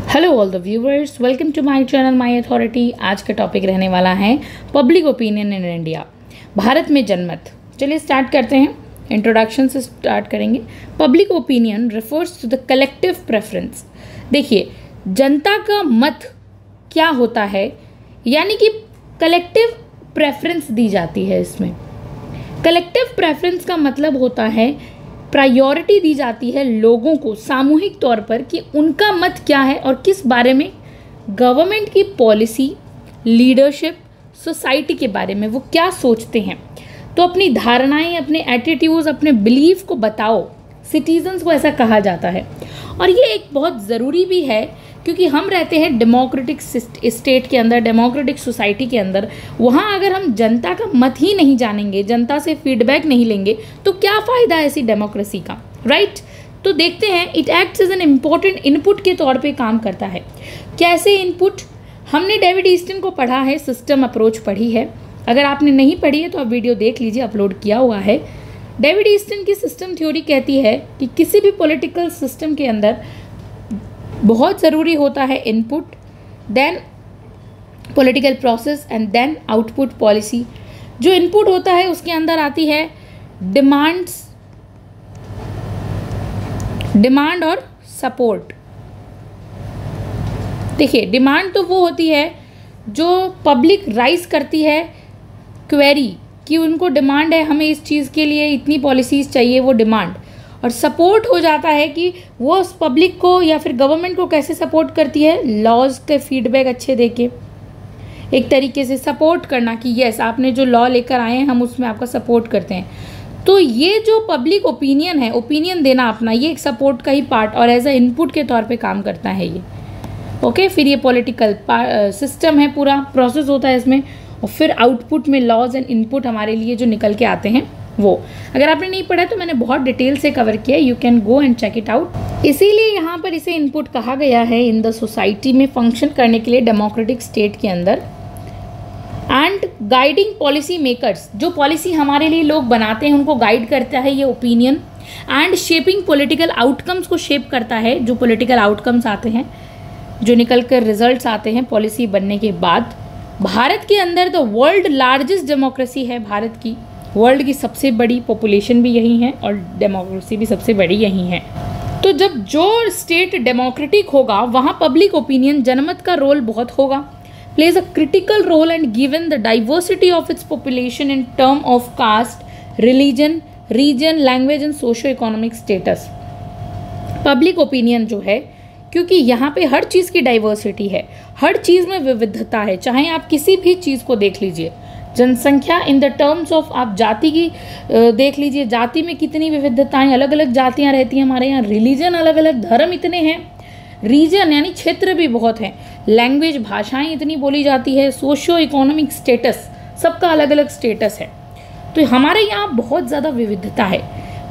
Hello all the viewers, welcome to my channel my authority. आज का topic रहने वाला है public opinion in India, Bharat में जनमत। चलिए स्टार्ट करते हैं। इंट्रोडक्शन से स्टार्ट करेंगे। Public opinion refers to the collective preference. देखिए, जनता का मत क्या होता है, यानी कि कलेक्टिव प्रेफरेंस दी जाती है। इसमें कलेक्टिव प्रेफरेंस का मतलब होता है प्रायोरिटी दी जाती है लोगों को सामूहिक तौर पर कि उनका मत क्या है और किस बारे में, गवर्नमेंट की पॉलिसी, लीडरशिप, सोसाइटी के बारे में वो क्या सोचते हैं। तो अपनी धारणाएं, अपने एटीट्यूड्स, अपने बिलीफ को बताओ। सिटीजन्स को ऐसा कहा जाता है। और ये एक बहुत ज़रूरी भी है, क्योंकि हम रहते हैं डेमोक्रेटिक स्टेट के अंदर, डेमोक्रेटिक सोसाइटी के अंदर। वहाँ अगर हम जनता का मत ही नहीं जानेंगे, जनता से फीडबैक नहीं लेंगे, तो क्या फ़ायदा है ऐसी डेमोक्रेसी का, राइट। तो देखते हैं, it acts as an important input के तौर पे काम करता है। कैसे इनपुट? हमने डेविड ईस्टन को पढ़ा है, सिस्टम अप्रोच पढ़ी है। अगर आपने नहीं पढ़ी है तो आप वीडियो देख लीजिए, अपलोड किया हुआ है। डेविड ईस्टन की सिस्टम थ्योरी कहती है कि किसी भी पॉलिटिकल सिस्टम के अंदर बहुत ज़रूरी होता है input, then political process and then output policy. जो इनपुट होता है उसके अंदर आती है डिमांड और सपोर्ट। देखिए, डिमांड तो वो होती है जो पब्लिक राइज करती है क्वेरी, कि उनको डिमांड है हमें इस चीज़ के लिए इतनी पॉलिसीज़ चाहिए, वो डिमांड। और सपोर्ट हो जाता है कि वो उस पब्लिक को या फिर गवर्नमेंट को कैसे सपोर्ट करती है, लॉज के फीडबैक अच्छे देके एक तरीके से सपोर्ट करना कि यस, आपने जो लॉ लेकर आए हैं हम उसमें आपका सपोर्ट करते हैं। तो ये जो पब्लिक ओपिनियन है, ओपिनियन देना अपना, ये एक सपोर्ट का ही पार्ट और एज अ इनपुट के तौर पे काम करता है ये। ओके, फिर ये पॉलिटिकल सिस्टम है, पूरा प्रोसेस होता है इसमें, और फिर आउटपुट में लॉज एंड इनपुट हमारे लिए जो निकल के आते हैं वो। अगर आपने नहीं पढ़ा तो मैंने बहुत डिटेल से कवर किया, you can go and check it out. इसीलिए यहाँ पर इसे इनपुट कहा गया है इन द सोसाइटी में फंक्शन करने के लिए, डेमोक्रेटिक स्टेट के अंदर। एंड गाइडिंग पॉलिसी मेकर्स, जो पॉलिसी हमारे लिए लोग बनाते हैं उनको गाइड करता है ये opinion. And shaping political outcomes को शेप करता है, जो पॉलिटिकल आउटकम्स आते हैं, जो निकल कर रिजल्ट्स आते हैं पॉलिसी बनने के बाद। भारत के अंदर द वर्ल्ड लार्जेस्ट डेमोक्रेसी है भारत की, वर्ल्ड की सबसे बड़ी पॉपुलेशन भी यही है और डेमोक्रेसी भी सबसे बड़ी यही है। तो जब जो स्टेट डेमोक्रेटिक होगा वहाँ पब्लिक ओपिनियन, जनमत का रोल बहुत होगा, plays a critical role and given the diversity of its population in term of caste, religion, region, language and socio economic status. Public opinion जो है, क्योंकि यहाँ पे हर चीज़ की डाइवर्सिटी है, हर चीज़ में विविधता है, चाहे आप किसी भी चीज़ को देख लीजिए। जनसंख्या इन द टर्म्स ऑफ आप जाति की देख लीजिए, जाति में कितनी विविधताएं, अलग अलग जातियां रहती हैं हमारे यहाँ। रिलीजन, अलग अलग धर्म इतने हैं। रीजन यानी क्षेत्र भी बहुत हैं। लैंग्वेज, भाषाएं इतनी बोली जाती है। सोशो इकोनॉमिक स्टेटस, सबका अलग अलग स्टेटस है। तो हमारे यहाँ बहुत ज़्यादा विविधता है।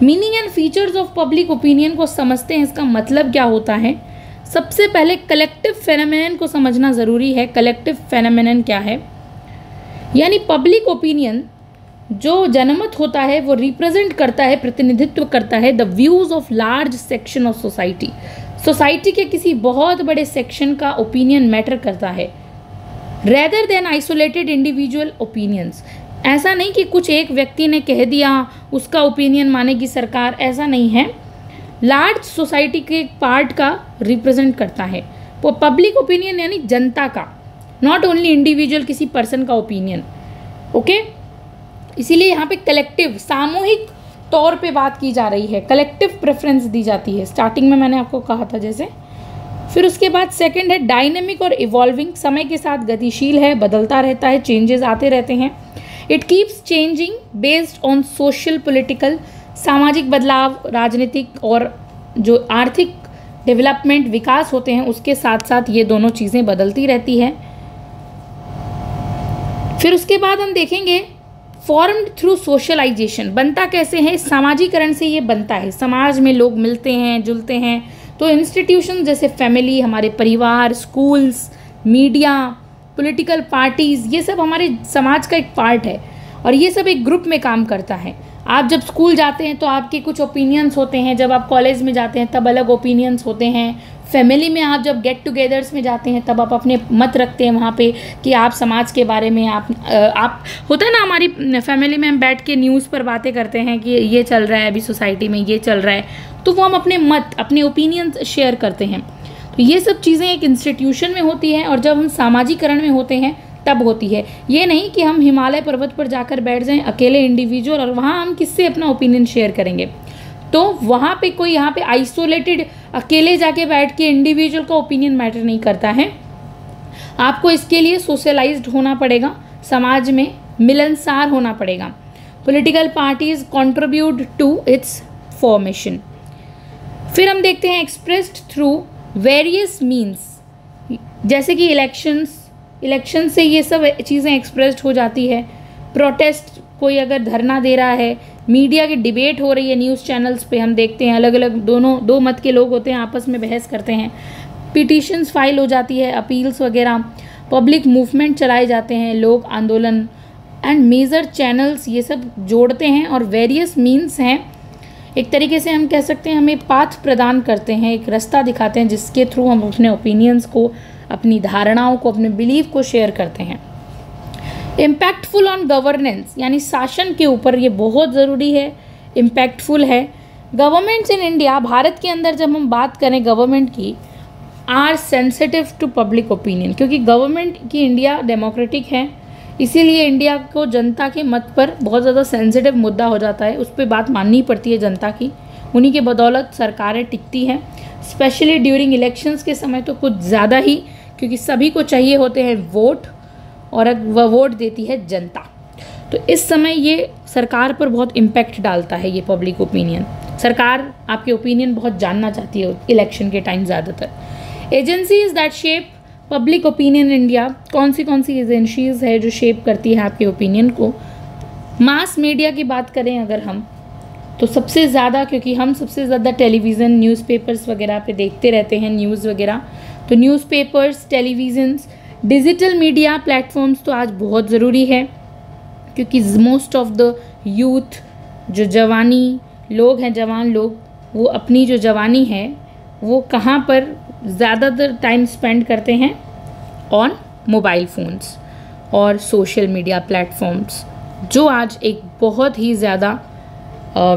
Meaning and features of public opinion को समझते हैं, इसका मतलब क्या होता है। सबसे पहले कलेक्टिव फेनोमेनन को समझना ज़रूरी है। कलेक्टिव फेनोमेनन क्या है? यानी पब्लिक ओपिनियन जो जनमत होता है वो रिप्रेजेंट करता है, प्रतिनिधित्व करता है the views of large section of society. Society के किसी बहुत बड़े सेक्शन का ओपिनियन मैटर करता है, rather than isolated individual opinions. ऐसा नहीं कि कुछ एक व्यक्ति ने कह दिया उसका ओपिनियन मानेगी सरकार, ऐसा नहीं है। लार्ज सोसाइटी के एक पार्ट का रिप्रेजेंट करता है वो पब्लिक ओपिनियन, यानी जनता का, नॉट ओनली इंडिविजुअल किसी पर्सन का ओपिनियन। ओके, इसीलिए यहाँ पे कलेक्टिव, सामूहिक तौर पे बात की जा रही है, कलेक्टिव प्रेफरेंस दी जाती है। स्टार्टिंग में मैंने आपको कहा था जैसे। फिर उसके बाद सेकंड है डायनेमिक और इवॉल्विंग, समय के साथ गतिशील है, बदलता रहता है, चेंजेस आते रहते हैं। It keeps changing based on social, political, सामाजिक बदलाव, राजनीतिक और जो आर्थिक डेवलपमेंट, विकास होते हैं उसके साथ साथ ये दोनों चीज़ें बदलती रहती है। फिर उसके बाद हम देखेंगे फॉर्म्ड थ्रू सोशलाइजेशन, बनता कैसे है, सामाजिकरण से ये बनता है। समाज में लोग मिलते हैं, जुलते हैं, तो इंस्टीट्यूशन जैसे फैमिली, हमारे परिवार, स्कूल्स, मीडिया, पॉलिटिकल पार्टीज़, ये सब हमारे समाज का एक पार्ट है। और ये सब एक ग्रुप में काम करता है। आप जब स्कूल जाते हैं तो आपके कुछ ओपिनियंस होते हैं, जब आप कॉलेज में जाते हैं तब अलग ओपिनियंस होते हैं, फैमिली में आप जब गेट टुगेदर्स में जाते हैं तब आप अपने मत रखते हैं वहाँ पे कि आप समाज के बारे में आप होता है ना, हमारी फैमिली में हम बैठ के न्यूज़ पर बातें करते हैं कि ये चल रहा है अभी सोसाइटी में, ये चल रहा है, तो वो हम अपने मत, अपने ओपिनियंस शेयर करते हैं। तो ये सब चीज़ें एक इंस्टीट्यूशन में होती हैं और जब हम सामाजिकरण में होते हैं तब होती है। ये नहीं कि हम हिमालय पर्वत पर जाकर बैठ जाएं अकेले इंडिविजुअल और वहाँ हम किससे अपना ओपिनियन शेयर करेंगे। तो वहाँ पे कोई यहाँ पे आइसोलेटेड अकेले जाके बैठ के इंडिविजुअल का ओपिनियन मैटर नहीं करता है। आपको इसके लिए सोशलाइज्ड होना पड़ेगा, समाज में मिलनसार होना पड़ेगा। Political parties contribute to its formation. फिर हम देखते हैं एक्सप्रेस्ड थ्रू वेरियस मीन्स, जैसे कि इलेक्शन से ये सब चीज़ें एक्सप्रेस्ड हो जाती है। प्रोटेस्ट, कोई अगर धरना दे रहा है, मीडिया की डिबेट हो रही है, न्यूज़ चैनल्स पे हम देखते हैं अलग अलग दो मत के लोग होते हैं, आपस में बहस करते हैं। पिटीशंस फाइल हो जाती है, अपील्स वगैरह, पब्लिक मूवमेंट चलाए जाते हैं, लोक आंदोलन एंड मेजर चैनल्स ये सब जोड़ते हैं और वेरियस मीन्स हैं। एक तरीके से हम कह सकते हैं हमें पाथ प्रदान करते हैं, एक रास्ता दिखाते हैं जिसके थ्रू हम अपने ओपिनियंस को, अपनी धारणाओं को, अपने बिलीफ को शेयर करते हैं। इम्पैक्टफुल ऑन गवर्नेंस, यानी शासन के ऊपर ये बहुत ज़रूरी है, इम्पैक्टफुल है। गवर्नमेंट्स इन इंडिया, भारत के अंदर जब हम बात करें गवर्नमेंट की, are sensitive to public opinion, क्योंकि गवर्नमेंट की इंडिया डेमोक्रेटिक है, इसीलिए इंडिया को जनता के मत पर बहुत ज़्यादा सेंसिटिव मुद्दा हो जाता है, उस पर बात माननी पड़ती है जनता की, उन्हीं के बदौलत सरकारें टिकती हैं। स्पेशली ड्यूरिंग इलेक्शंस के समय तो कुछ ज़्यादा ही, क्योंकि सभी को चाहिए होते हैं वोट और वह वोट देती है जनता। तो इस समय ये सरकार पर बहुत इम्पैक्ट डालता है ये पब्लिक ओपिनियन। सरकार आपके ओपिनियन बहुत जानना चाहती है इलेक्शन के टाइम ज़्यादातर। Agencies that shape public opinion India, कौन सी एजेंसीज है जो शेप करती है आपके ओपिनियन को। मास मीडिया की बात करें अगर हम, तो सबसे ज़्यादा, क्योंकि हम सबसे ज़्यादा टेलीविज़न, न्यूज़पेपर्स वगैरह पे देखते रहते हैं न्यूज़ वगैरह, तो newspapers, televisions, digital media platforms तो आज बहुत ज़रूरी है, क्योंकि मोस्ट ऑफ द यूथ, जो जवानी लोग हैं, जवान लोग, वो अपनी जो जवानी है वो कहाँ पर ज़्यादातर टाइम स्पेंड करते हैं, ऑन मोबाइल फ़ोन्स और सोशल मीडिया प्लेटफॉर्म्स, जो आज एक बहुत ही ज़्यादा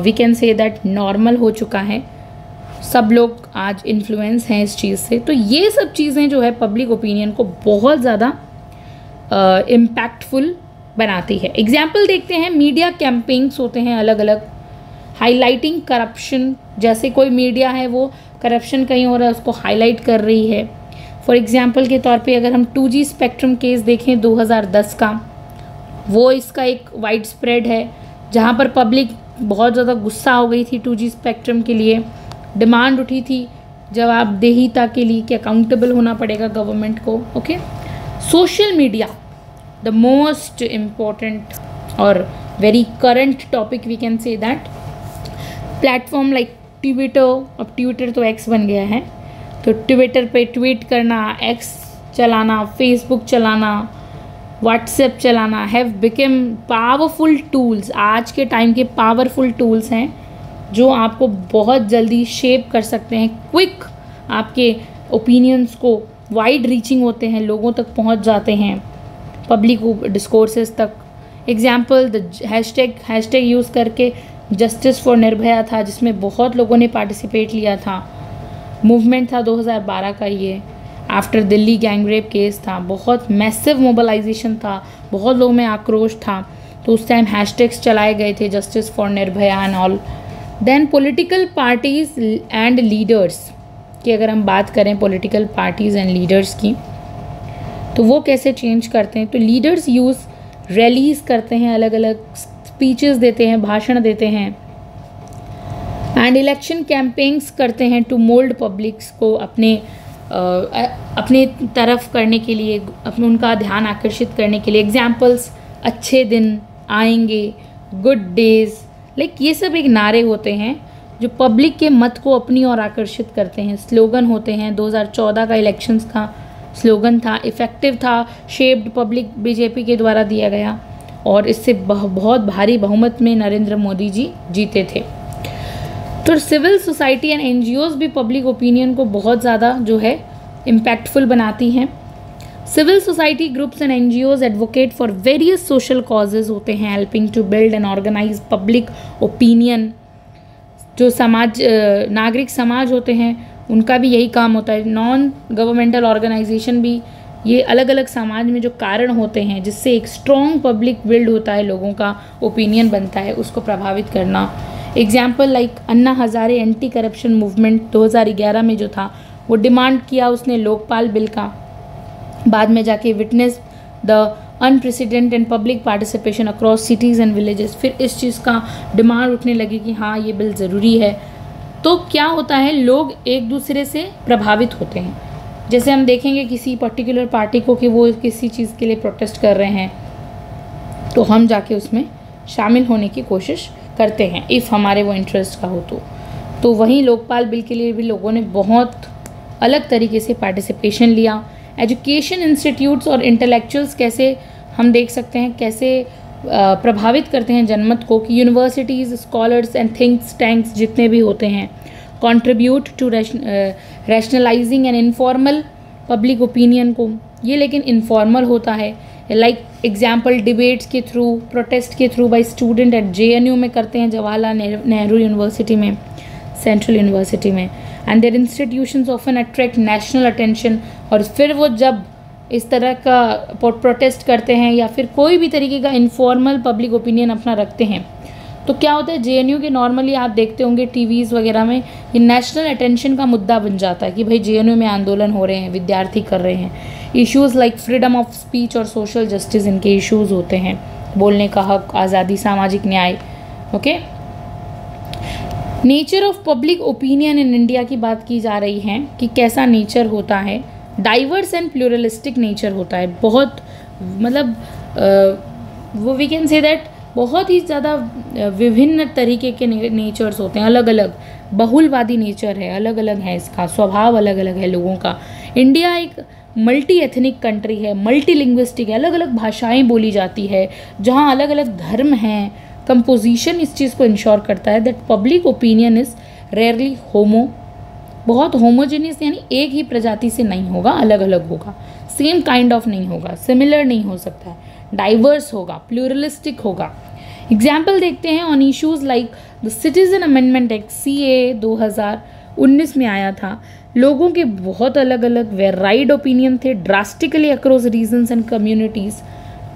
we can say that normal हो चुका है। सब लोग आज इन्फ्लुएंस हैं इस चीज़ से। तो ये सब चीज़ें जो है पब्लिक ओपिनियन को बहुत ज़्यादा इम्पैक्टफुल बनाती है। एग्जाम्पल देखते हैं, मीडिया कैंपेन्स होते हैं अलग अलग, हाईलाइटिंग करप्शन, जैसे कोई मीडिया है वो करप्शन कहीं हो रहा है उसको हाईलाइट कर रही है। फॉर एग्जांपल के तौर पे अगर हम 2G स्पेक्ट्रम केस देखें 2010 का, वो इसका एक वाइड स्प्रेड है, जहाँ पर पब्लिक बहुत ज़्यादा गुस्सा हो गई थी 2G स्पेक्ट्रम के लिए, डिमांड उठी थी जवाबदेहिता के लिए कि अकाउंटेबल होना पड़ेगा गवर्नमेंट को। Okay, social media, the most important और very current topic we can say that. Platform like Twitter, अब ट्विटर तो एक्स बन गया है, तो ट्विटर पे ट्वीट करना, एक्स चलाना, फेसबुक चलाना, व्हाट्सएप चलाना हैव बिकम पावरफुल टूल्स। आज के टाइम के पावरफुल टूल्स हैं जो आपको बहुत जल्दी शेप कर सकते हैं, क्विक आपके ओपिनियंस को, वाइड रीचिंग होते हैं, लोगों तक पहुंच जाते हैं, पब्लिक डिस्कोर्सेस तक। एग्जाम्पल, द हैशटैग यूज़ करके जस्टिस फॉर निर्भया था, जिसमें बहुत लोगों ने पार्टिसिपेट लिया था। मूवमेंट था 2012 का, ये आफ्टर दिल्ली गैंगरेप केस था, बहुत मैसिव मोबिलाइजेशन था, बहुत लोगों में आक्रोश था, तो उस टाइम हैशटैग्स चलाए गए थे, justice for Nirbhaya and all. Then political parties and leaders की अगर हम बात करें, पॉलिटिकल पार्टीज एंड लीडर्स की, तो वो कैसे चेंज करते हैं। तो लीडर्स यूज़ रैलीज करते हैं, अलग अलग स्पीचेस देते हैं, भाषण देते हैं, एंड इलेक्शन कैंपेन्स करते हैं टू मोल्ड पब्लिक्स को अपने तरफ करने के लिए, उनका ध्यान आकर्षित करने के लिए। एग्जाम्पल्स, अच्छे दिन आएंगे, गुड डेज, लाइक ये सब एक नारे होते हैं जो पब्लिक के मत को अपनी ओर आकर्षित करते हैं। स्लोगन होते हैं, 2014 का इलेक्शंस का स्लोगन था, इफ़ेक्टिव था, शेप्ड पब्लिक बीजेपी के द्वारा दिया गया। और इससे बहुत भारी बहुमत में नरेंद्र मोदी जी जीते थे। तो सिविल सोसाइटी एंड एनजीओज भी पब्लिक ओपिनियन को बहुत ज़्यादा जो है इम्पैक्टफुल बनाती हैं। Civil society groups and NGOs advocate for various social causes होते हैं, helping to build and organise public opinion. जो समाज नागरिक समाज होते हैं उनका भी यही काम होता है। नॉन गवर्नमेंटल ऑर्गेनाइजेशन भी ये अलग अलग समाज में जो कारण होते हैं जिससे एक स्ट्रॉन्ग पब्लिक बिल्ड होता है, लोगों का ओपिनियन बनता है, उसको प्रभावित करना। Example like Anna Hazare anti corruption movement 2011 में जो था वो डिमांड किया उसने लोकपाल बिल का, बाद में जाके witness the unprecedented and public participation across cities and villages. फिर इस चीज़ का डिमांड उठने लगी कि हाँ ये बिल ज़रूरी है। तो क्या होता है, लोग एक दूसरे से प्रभावित होते हैं। जैसे हम देखेंगे किसी पर्टिकुलर पार्टी को कि वो किसी चीज़ के लिए प्रोटेस्ट कर रहे हैं तो हम जाके उसमें शामिल होने की कोशिश करते हैं इफ़ हमारे वो इंटरेस्ट का हो तो वहीं लोकपाल बिल के लिए भी लोगों ने बहुत अलग तरीके से पार्टिसिपेशन लिया। एजुकेशन इंस्टीट्यूट्स और इंटेलेक्चुअल्स कैसे हम देख सकते हैं कैसे प्रभावित करते हैं जनमत को, कि universities, scholars and thinks tanks जितने भी होते हैं contribute to rationalising and informal public opinion को। ये लेकिन इनफॉर्मल होता है, लाइक एग्जाम्पल डिबेट्स के थ्रू, प्रोटेस्ट के through by student at JNU में करते हैं, जवाहरलाल नेहरू यूनिवर्सिटी में, सेंट्रल यूनिवर्सिटी में। And their institutions often attract national attention. और फिर वो जब इस तरह का प्रोटेस्ट करते हैं या फिर कोई भी तरीके का इनफॉर्मल पब्लिक ओपिनियन अपना रखते हैं तो क्या होता है, JNU के नॉर्मली आप देखते होंगे टीवीज़ वगैरह में ये नेशनल अटेंशन का मुद्दा बन जाता है कि भाई JNU में आंदोलन हो रहे हैं, विद्यार्थी कर रहे हैं। Issues like freedom of speech और सोशल जस्टिस इनके इश्यूज़ होते हैं, बोलने का हक, आज़ादी, सामाजिक न्याय। Okay, nature of public opinion in India की बात की जा रही है कि कैसा नेचर होता है। डाइवर्स एंड प्लूरलिस्टिक नेचर होता है, बहुत मतलब वो वी कैन से दैट बहुत ही ज़्यादा विभिन्न तरीके के नेचर्स होते हैं, अलग अलग बहुलवादी नेचर है, अलग अलग है, इसका स्वभाव अलग अलग है लोगों का। इंडिया एक मल्टी एथनिक कंट्री है, मल्टी लिंग्विस्टिक है, अलग अलग भाषाएं बोली जाती है, जहाँ अलग अलग धर्म हैं। कंपोजिशन इस चीज़ को इंश्योर करता है that public opinion is rarely बहुत होमोजेनियस, यानी एक ही प्रजाति से नहीं होगा, अलग अलग होगा, सेम काइंड ऑफ नहीं होगा, सिमिलर नहीं हो सकता है, डाइवर्स होगा, प्लूरलिस्टिक होगा। एग्जाम्पल देखते हैं on issues like the citizen amendment act CAA 2019 में आया था। लोगों के बहुत अलग अलग वेराइड ओपिनियन थे, drastically across regions and communities,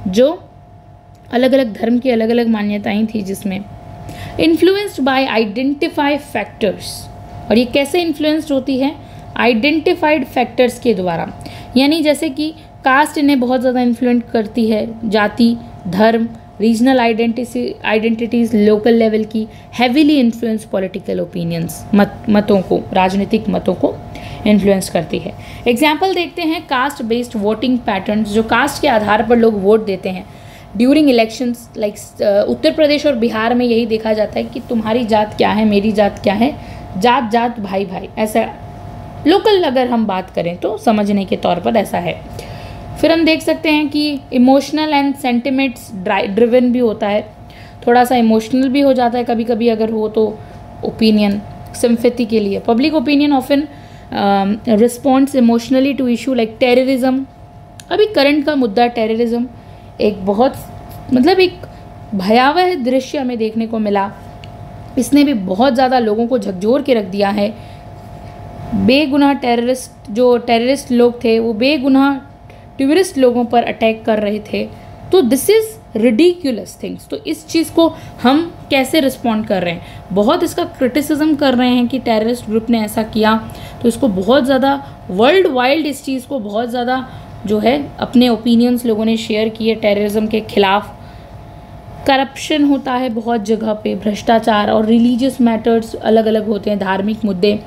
जो अलग अलग धर्म की अलग अलग मान्यताएं थी, जिसमें इन्फ्लुएंस्ड बाय आइडेंटिफाई फैक्टर्स। और ये कैसे इन्फ्लुएंस्ड होती है, आइडेंटिफाइड फैक्टर्स के द्वारा, यानी जैसे कि कास्ट इन्हें बहुत ज़्यादा इन्फ्लुएंस करती है, जाति, धर्म, रीजनल आइडेंटिटीज़ लोकल लेवल की, हैवीली इन्फ्लुएंस पॉलिटिकल ओपिनियंस, मतों को, राजनीतिक मतों को इन्फ्लुएंस करती है। एग्जाम्पल देखते हैं कास्ट बेस्ड वोटिंग पैटर्न्स, जो कास्ट के आधार पर लोग वोट देते हैं during elections. Like Uttar Pradesh और बिहार में यही देखा जाता है कि तुम्हारी जात क्या है, मेरी जात क्या है, जात जात भाई भाई, ऐसा लोकल अगर हम बात करें तो समझने के तौर पर ऐसा है। फिर हम देख सकते हैं कि इमोशनल एंड सेंटिमेंट्स ड्रिवन भी होता है, थोड़ा सा इमोशनल भी हो जाता है कभी कभी अगर हो तो ओपिनियन, सिंपैथी के लिए। Public opinion often responds emotionally to issue like terrorism. अभी करंट का मुद्दा टेररिज्म एक बहुत मतलब एक भयावह दृश्य हमें देखने को मिला, इसने भी बहुत ज़्यादा लोगों को झकझोर के रख दिया है। बेगुनाह टेररिस्ट लोग थे वो बेगुनाह टूरिस्ट लोगों पर अटैक कर रहे थे, तो दिस इज़ रिडिक्यूलस थिंग्स। तो इस चीज़ को हम कैसे रिस्पॉन्ड कर रहे हैं, बहुत इसका क्रिटिसिज्म कर रहे हैं कि टेररिस्ट ग्रुप ने ऐसा किया, तो इसको बहुत ज़्यादा वर्ल्ड वाइड इस चीज़ को बहुत ज़्यादा जो है अपने ओपिनियंस लोगों ने शेयर किए टेररिज्म के खिलाफ। करप्शन होता है बहुत जगह पे, भ्रष्टाचार और रिलीजियस मैटर्स अलग अलग होते हैं, धार्मिक मुद्दे।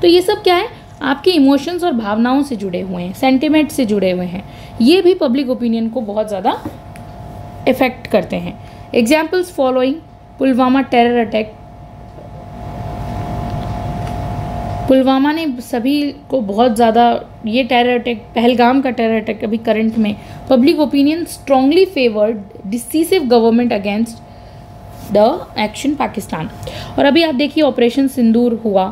तो ये सब क्या है, आपके इमोशंस और भावनाओं से जुड़े हुए हैं, सेंटिमेंट से जुड़े हुए हैं, ये भी पब्लिक ओपिनियन को बहुत ज़्यादा इफेक्ट करते हैं। Examples following Pulwama terror attack, Pulwama ने सभी को बहुत ज़्यादा, ये टेरर अटैक, पहलगाम का टेरर अटैक अभी करंट में, public opinion strongly favoured decisive government against the action Pakistan. और अभी आप देखिए ऑपरेशन सिंदूर हुआ,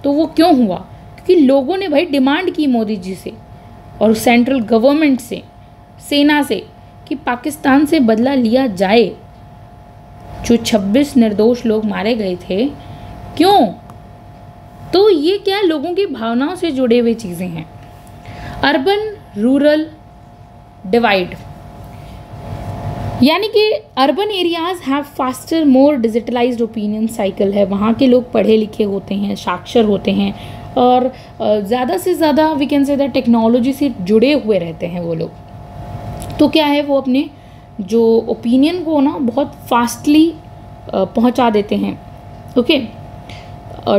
तो वो क्यों हुआ? क्योंकि लोगों ने भाई डिमांड की मोदी जी से और सेंट्रल गवर्नमेंट से, सेना से, कि पाकिस्तान से बदला लिया जाए। जो 26 निर्दोष लोग मारे गए थे, क्यों? तो ये क्या लोगों की भावनाओं से जुड़े हुए चीज़ें हैं। अर्बन रूरल डिवाइड, यानी कि urban areas have faster more digitalised opinion cycle है। वहाँ के लोग पढ़े लिखे होते हैं, साक्षर होते हैं और ज़्यादा से ज़्यादा we can say that technology से जुड़े हुए रहते हैं वो लोग। तो क्या है, वो अपने जो ओपिनियन को ना बहुत फास्टली पहुंचा देते हैं, ओके,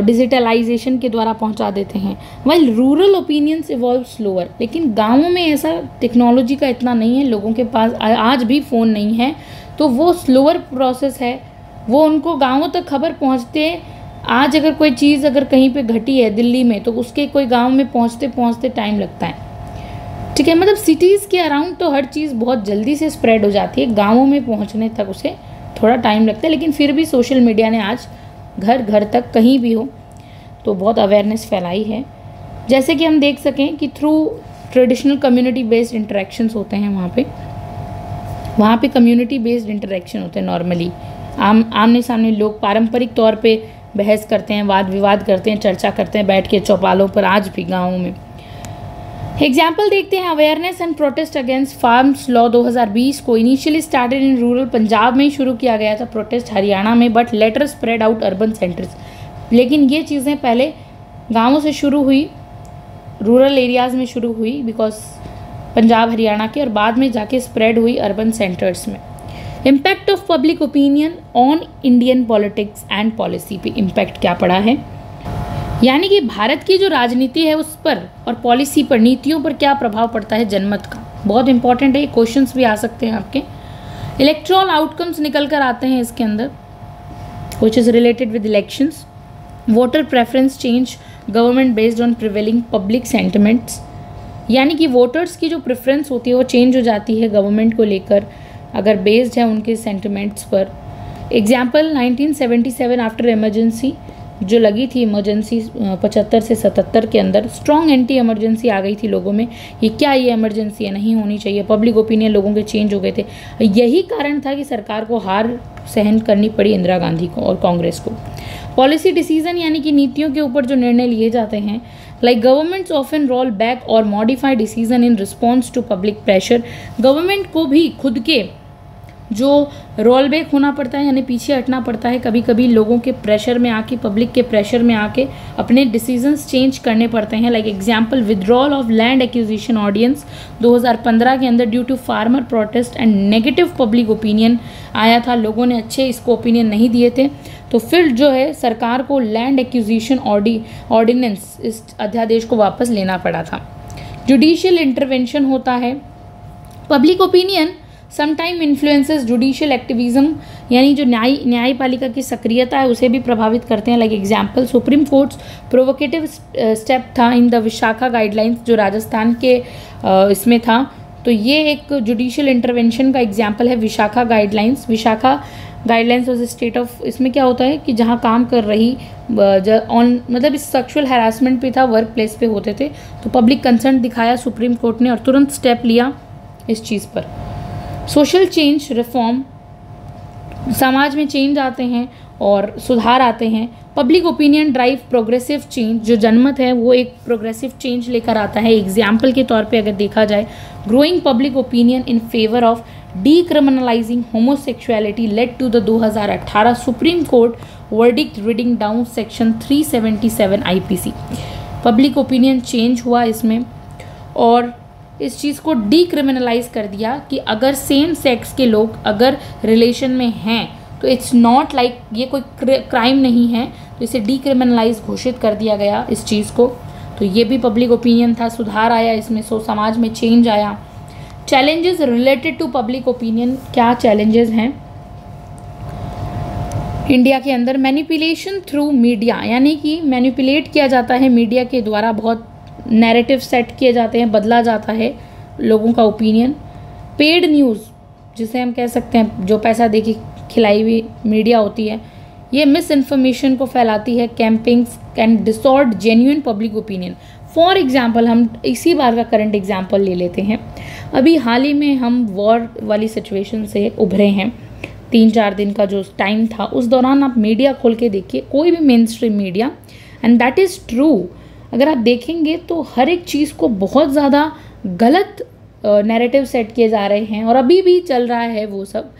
डिजिटलाइजेशन के द्वारा पहुंचा देते हैं। While rural opinions evolve slower, लेकिन गाँवों में ऐसा टेक्नोलॉजी का इतना नहीं है, लोगों के पास आज भी फ़ोन नहीं है, तो वो स्लोअर प्रोसेस है, वो उनको गाँवों तक खबर पहुंचते हैं। आज अगर कोई चीज़ अगर कहीं पे घटी है दिल्ली में, तो उसके कोई गाँव में पहुँचते पहुँचते टाइम लगता है, ठीक है। मतलब सिटीज़ के अराउंड तो हर चीज़ बहुत जल्दी से स्प्रेड हो जाती है, गाँवों में पहुँचने तक उसे थोड़ा टाइम लगता है। लेकिन फिर भी सोशल मीडिया ने आज घर घर तक कहीं भी हो तो बहुत अवेयरनेस फैलाई है। जैसे कि हम देख सकें कि through traditional community based interactions होते हैं, वहाँ पे कम्युनिटी बेस्ड इंटरेक्शन होते हैं। नॉर्मली आमने सामने लोग पारंपरिक तौर पे बहस करते हैं, वाद विवाद करते हैं, चर्चा करते हैं बैठ के चौपालों पर, आज भी गाँवों में। एग्जाम्पल देखते हैं, awareness and protest against farms law 2020 को initially started in rural, Punjab में ही शुरू किया गया था प्रोटेस्ट, हरियाणा में, but later spread out urban centres. लेकिन ये चीज़ें पहले गाँवों से शुरू हुई, रूरल एरियाज़ में शुरू हुई बिकॉज पंजाब हरियाणा के, और बाद में जाके स्प्रेड हुई अर्बन सेंटर्स में। Impact of public opinion on Indian politics and policy पे इम्पैक्ट क्या पड़ा है, यानी कि भारत की जो राजनीति है उस पर और पॉलिसी पर, नीतियों पर क्या प्रभाव पड़ता है जनमत का। बहुत इंपॉर्टेंट है, क्वेश्चंस भी आ सकते हैं आपके। इलेक्ट्रल आउटकम्स निकल कर आते हैं इसके अंदर, which is related with elections. Voter preference change government based on prevailing public sentiments, यानी कि वोटर्स की जो प्रेफरेंस होती है वो चेंज हो जाती है गवर्नमेंट को लेकर, अगर बेस्ड है उनके सेंटिमेंट्स पर। एग्जाम्पल 1977 आफ्टर इमरजेंसी जो लगी थी, इमरजेंसी 75 से 77 के अंदर स्ट्रॉन्ग एंटी इमरजेंसी आ गई थी लोगों में, ये क्या, ये इमरजेंसी है, नहीं होनी चाहिए। पब्लिक ओपिनियन लोगों के चेंज हो गए थे। यही कारण था कि सरकार को हार सहन करनी पड़ी इंदिरा गांधी को और कांग्रेस को। पॉलिसी डिसीजन, यानी कि नीतियों के ऊपर जो निर्णय लिए जाते हैं, like governments often roll back और modify decision in response to public pressure. Government को भी खुद के जो रोल बैक होना पड़ता है, यानी पीछे हटना पड़ता है, कभी कभी लोगों के प्रेशर में आके, पब्लिक के प्रेशर में आके अपने डिसीजंस चेंज करने पड़ते हैं। Like example withdrawal of land acquisition ordinance 2015 के अंदर due to farmer protest and negative public opinion आया था, लोगों ने अच्छे इसको ओपिनियन नहीं दिए थे, तो फिर जो है सरकार को लैंड एक्विजिशन ऑर्डिनेंस, इस अध्यादेश को वापस लेना पड़ा था। जुडिशियल इंटरवेंशन होता है। Public opinion sometime influences judicial activism, यानी जो न्यायपालिका की सक्रियता है उसे भी प्रभावित करते हैं। Like example supreme courts provocative step था इन द विशाखा गाइडलाइंस, जो राजस्थान के इसमें था, तो ये एक जुडिशियल इंटरवेंशन का एग्जांपल है Vishakha guidelines. Vishakha guidelines was state of, इसमें क्या होता है कि जहाँ काम कर रही मतलब इस सेक्सुअल हैरासमेंट पे था, वर्क प्लेस पे होते थे, तो पब्लिक कंसर्न दिखाया सुप्रीम कोर्ट ने और तुरंत स्टेप लिया इस चीज़ पर। सोशल चेंज रिफॉर्म, समाज में चेंज आते हैं और सुधार आते हैं। Public opinion drive progressive change, जो जनमत है वो एक प्रोग्रेसिव चेंज लेकर आता है। एग्जाम्पल के तौर पे अगर देखा जाए, growing public opinion in favour of decriminalising homosexuality led to the 2018 Supreme Court verdict reading down section 377 IPC। Public opinion change हुआ इसमें और इस चीज़ को डीक्रिमिनलाइज कर दिया कि अगर सेम सेक्स के लोग अगर रिलेशन में हैं तो इट्स नॉट लाइक, ये कोई क्राइम नहीं है, तो इसे डीक्रिमिनलाइज घोषित कर दिया गया इस चीज़ को। तो ये भी पब्लिक ओपिनियन था, सुधार आया इसमें, समाज में चेंज आया। Challenges related to public opinion, क्या चैलेंजेस हैं? इंडिया के अंदर मैनिपुलेशन थ्रू मीडिया, यानी कि मैनिपुलेट किया जाता है मीडिया के द्वारा, बहुत नैरेटिव सेट किए जाते हैं, बदला जाता है लोगों का ओपिनियन। पेड न्यूज़ जिसे हम कह सकते हैं, जो पैसा दे के खिलाई हुई मीडिया होती है, ये मिस इन्फॉर्मेशन को फैलाती है। Campaigns can distort genuine public opinion. For example, हम इसी बार का करंट एग्जाम्पल ले लेते हैं। अभी हाल ही में हम वॉर वाली सिचुएशन से उभरे हैं, 3-4 दिन का जो टाइम था, उस दौरान आप मीडिया खोल के देखिए, कोई भी main stream media, and that is true, अगर आप देखेंगे तो हर एक चीज़ को बहुत ज़्यादा गलत नैरेटिव सेट किए जा रहे हैं, और अभी भी चल रहा है वो सब।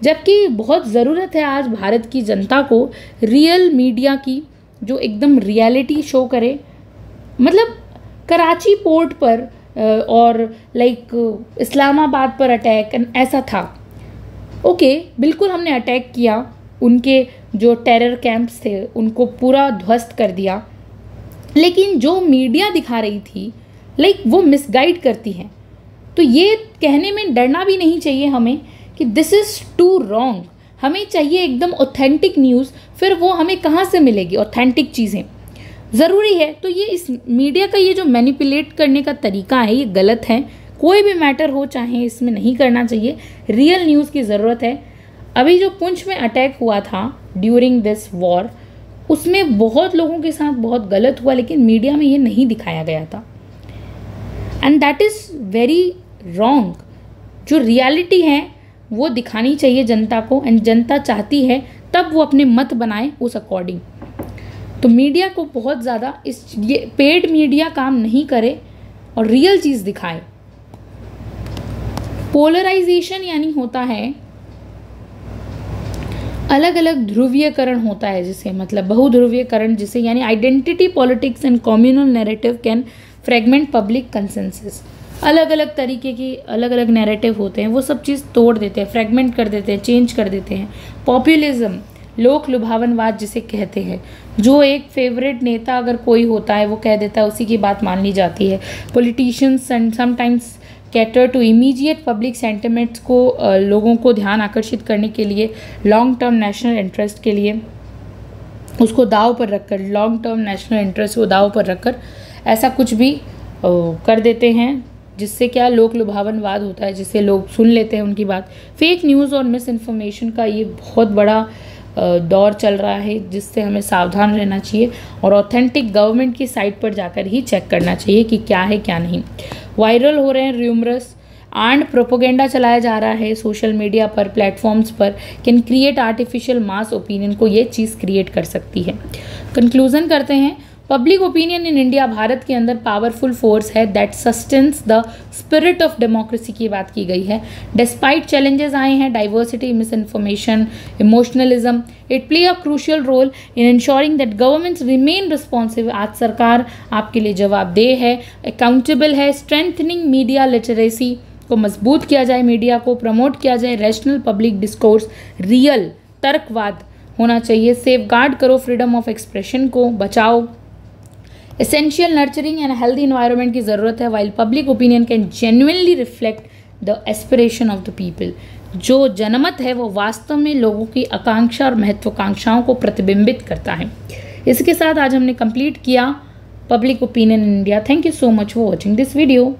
जबकि बहुत ज़रूरत है आज भारत की जनता को रियल मीडिया की, जो एकदम रियलिटी शो करे। मतलब कराची पोर्ट पर और लाइक इस्लामाबाद पर अटैक ऐसा था, ओके, बिल्कुल हमने अटैक किया, उनके जो टेरर कैंप्स थे उनको पूरा ध्वस्त कर दिया, लेकिन जो मीडिया दिखा रही थी लाइक वो मिसगाइड करती है। तो ये कहने में डरना भी नहीं चाहिए हमें कि दिस इज़ टू रॉन्ग। हमें चाहिए एकदम ऑथेंटिक न्यूज़। फिर वो हमें कहाँ से मिलेगी ऑथेंटिक चीज़ें? ज़रूरी है। तो ये इस मीडिया का ये जो मैनिपुलेट करने का तरीका है, ये गलत है। कोई भी मैटर हो, चाहे इसमें नहीं करना चाहिए। रियल न्यूज़ की ज़रूरत है। अभी जो पुंछ में अटैक हुआ था ड्यूरिंग दिस वॉर, उसमें बहुत लोगों के साथ बहुत गलत हुआ, लेकिन मीडिया में ये नहीं दिखाया गया था, and that is very wrong. जो रियलिटी है वो दिखानी चाहिए जनता को, एंड जनता चाहती है तब वो अपने मत बनाए उस अकॉर्डिंग। तो मीडिया को बहुत ज़्यादा ये पेड मीडिया काम नहीं करे और रियल चीज़ दिखाए। पोलराइजेशन यानी होता है अलग अलग ध्रुवीयकरण होता है, जिसे मतलब बहुध्रुवीयकरण, जिसे यानी identity politics and communal narrative can fragment public consensus. अलग अलग तरीके की अलग अलग नैरेटिव होते हैं, वो सब चीज़ तोड़ देते हैं, फ्रेगमेंट कर देते हैं, चेंज कर देते हैं। पॉपुलिज्म, लोक लुभावनवाद जिसे कहते हैं, जो एक फेवरेट नेता अगर कोई होता है वो कह देता है, उसी की बात मान ली जाती है। Politicians and sometimes cater to immediate public sentiments को, लोगों को ध्यान आकर्षित करने के लिए, लॉन्ग टर्म नेशनल इंटरेस्ट के लिए उसको दाव पर रखकर, लॉन्ग टर्म नेशनल इंटरेस्ट को दाव पर रखकर ऐसा कुछ भी कर देते हैं, जिससे क्या लोक लुभावनवाद होता है, जिससे लोग सुन लेते हैं उनकी बात। फेक न्यूज़ और मिस इन्फॉर्मेशन का ये बहुत बड़ा दौर चल रहा है, जिससे हमें सावधान रहना चाहिए और ऑथेंटिक गवर्नमेंट की साइट पर जाकर ही चेक करना चाहिए कि क्या है क्या नहीं। वायरल हो रहे हैं र्यूमरस एंड प्रोपोगेंडा चलाया जा रहा है सोशल मीडिया पर, प्लेटफॉर्म्स पर, can create artificial mass opinion को ये चीज़ क्रिएट कर सकती है। कंक्लूजन करते हैं, public opinion in India Bharat के अंदर पावरफुल फोर्स है that sustains the spirit of democracy की बात की गई है। डिस्पाइट चैलेंजेस आए हैं, diversity, misinformation, emotionalism, it play a crucial role in ensuring that governments remain responsive. आज सरकार आपके लिए जवाबदेह है, अकाउंटेबल है। स्ट्रेंथनिंग मीडिया लिटरेसी को मजबूत किया जाए, मीडिया को प्रमोट किया जाए, रैशनल पब्लिक डिस्कोर्स, रियल तर्कवाद होना चाहिए। सेफ गार्ड करो फ्रीडम ऑफ एक्सप्रेशन को, बचाओ। Essential nurturing and healthy environment की ज़रूरत है, while public opinion can genuinely reflect the aspiration of the people. जो जनमत है वो वास्तव में लोगों की आकांक्षा और महत्वाकांक्षाओं को प्रतिबिंबित करता है। इसके साथ आज हमने कंप्लीट किया public opinion in India. Thank you so much for watching this video.